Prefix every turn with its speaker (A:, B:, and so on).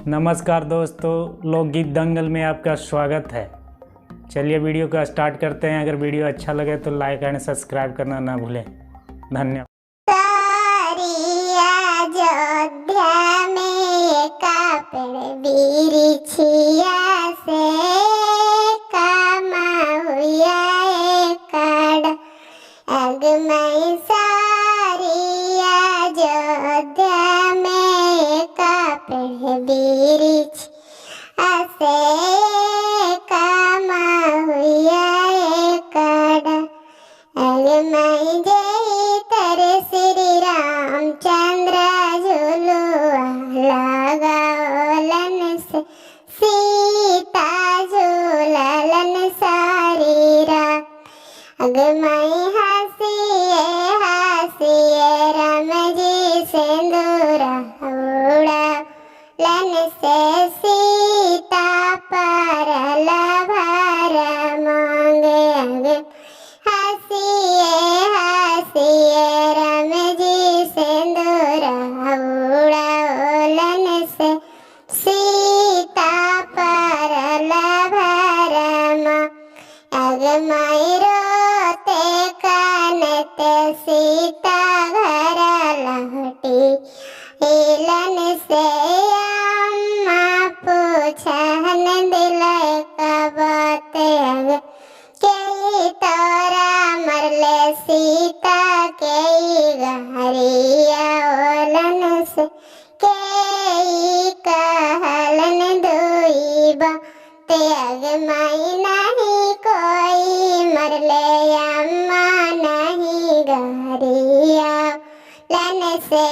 A: नमस्कार दोस्तों, लोकगीत दंगल में आपका स्वागत है। चलिए वीडियो को स्टार्ट करते हैं। अगर वीडियो अच्छा लगे तो लाइक एंड सब्सक्राइब करना ना भूलें। धन्यवाद।
B: अयोध्या में कापड़ बिरिछिया से कामा हुआ काड़ अगमई सारी अयोध्या में कापड़ बिरिछ से कामा हुआ काड़ अगमई जय तर श्री रामचंद्र झुलुआ लगावलन से सीता झूललन सारी रात अगमई हंसिए हंसिए राम जी सिंदूरा उड़ावलन से सीता परल भर मांगे अगे हंसिए हंसिए राम जी सिंदूरा उड़ावलन से सीता परल भर मां अगमई रोते कानते सीता घर लौटी हिलन से अम्मा पूछन दिल का बात अग कई तोरा मरले सीता कई गहरिया ओलन से कई कहलन दुई बाते अगमई नहीं कोई मरले अम्मा नहीं गहरिया लन से